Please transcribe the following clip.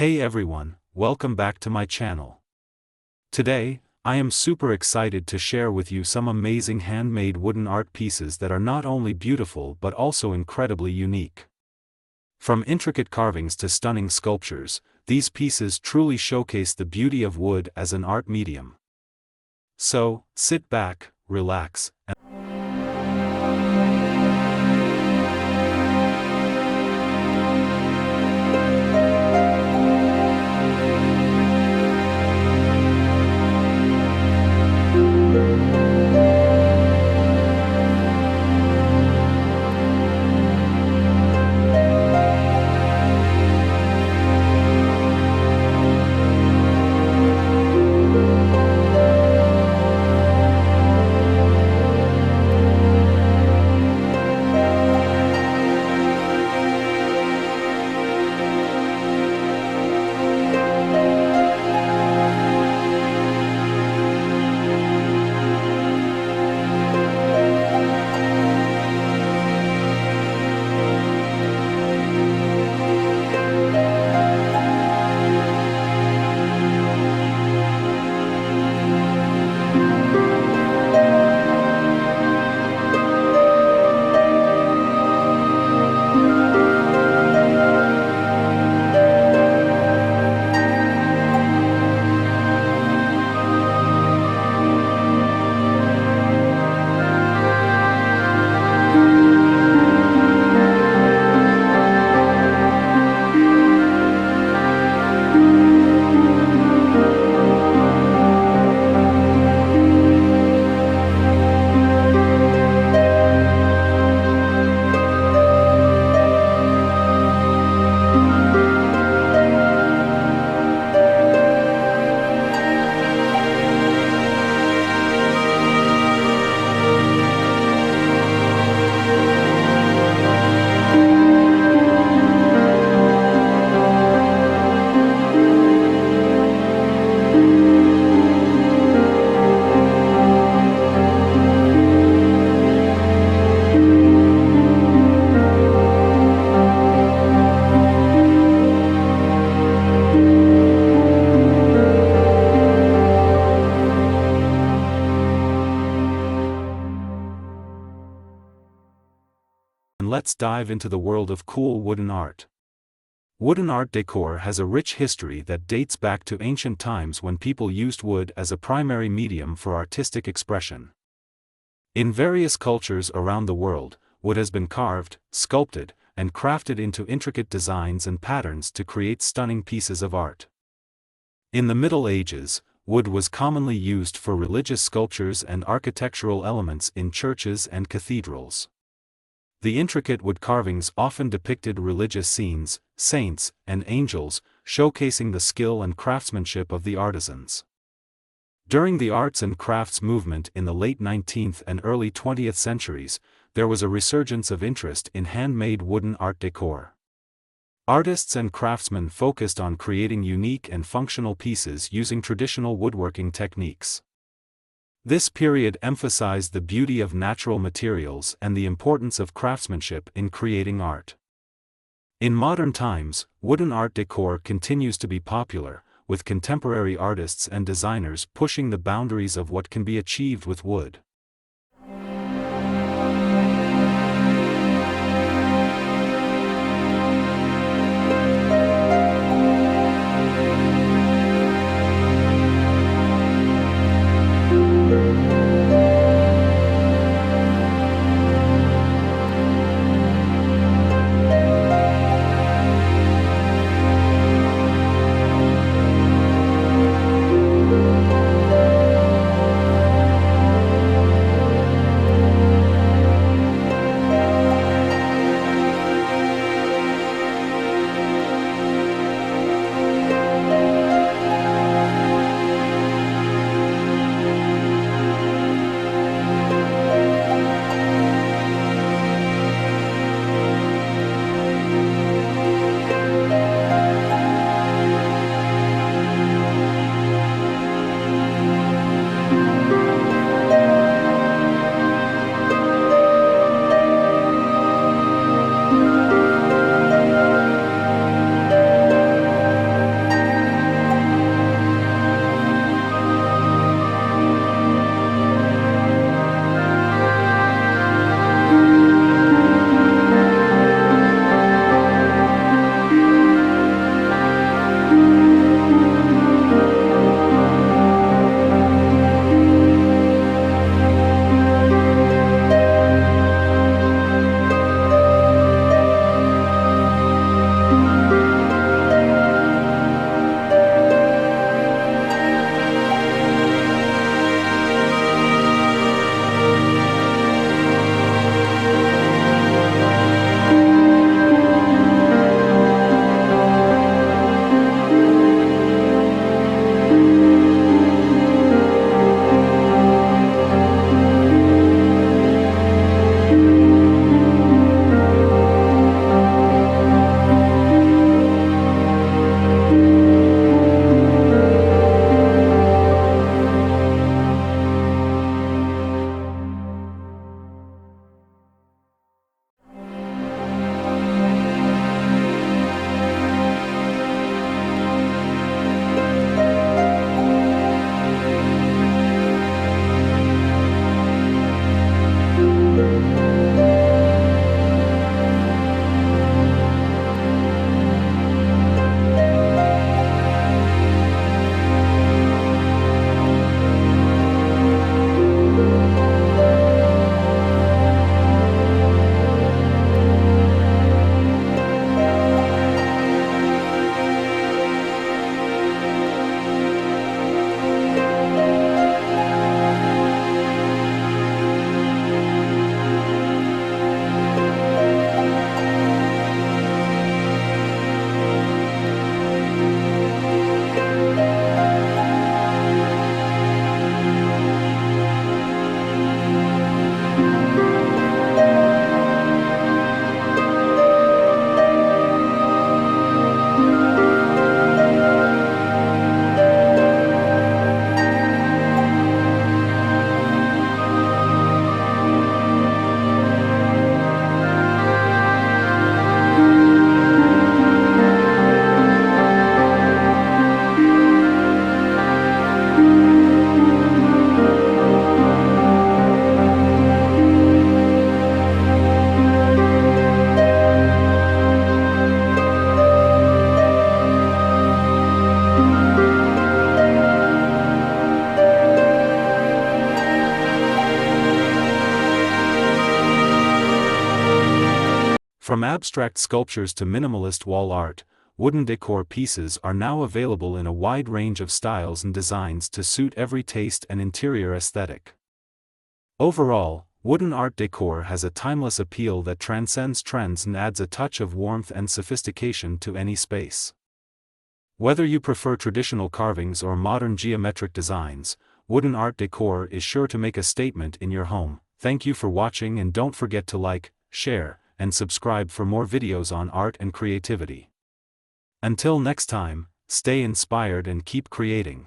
Hey everyone, welcome back to my channel. Today, I am super excited to share with you some amazing handmade wooden art pieces that are not only beautiful but also incredibly unique. From intricate carvings to stunning sculptures, these pieces truly showcase the beauty of wood as an art medium. So, sit back, relax, and let's dive into the world of cool wooden art. Wooden art decor has a rich history that dates back to ancient times when people used wood as a primary medium for artistic expression. In various cultures around the world, wood has been carved, sculpted, and crafted into intricate designs and patterns to create stunning pieces of art. In the Middle Ages, wood was commonly used for religious sculptures and architectural elements in churches and cathedrals. The intricate wood carvings often depicted religious scenes, saints, and angels, showcasing the skill and craftsmanship of the artisans. During the arts and crafts movement in the late 19th and early 20th centuries, there was a resurgence of interest in handmade wooden art decor. Artists and craftsmen focused on creating unique and functional pieces using traditional woodworking techniques. This period emphasized the beauty of natural materials and the importance of craftsmanship in creating art. In modern times, wooden art decor continues to be popular, with contemporary artists and designers pushing the boundaries of what can be achieved with wood. From abstract sculptures to minimalist wall art, wooden decor pieces are now available in a wide range of styles and designs to suit every taste and interior aesthetic. Overall, wooden art decor has a timeless appeal that transcends trends and adds a touch of warmth and sophistication to any space. Whether you prefer traditional carvings or modern geometric designs, wooden art decor is sure to make a statement in your home. Thank you for watching, and don't forget to like, share, and subscribe for more videos on art and creativity. Until next time, stay inspired and keep creating.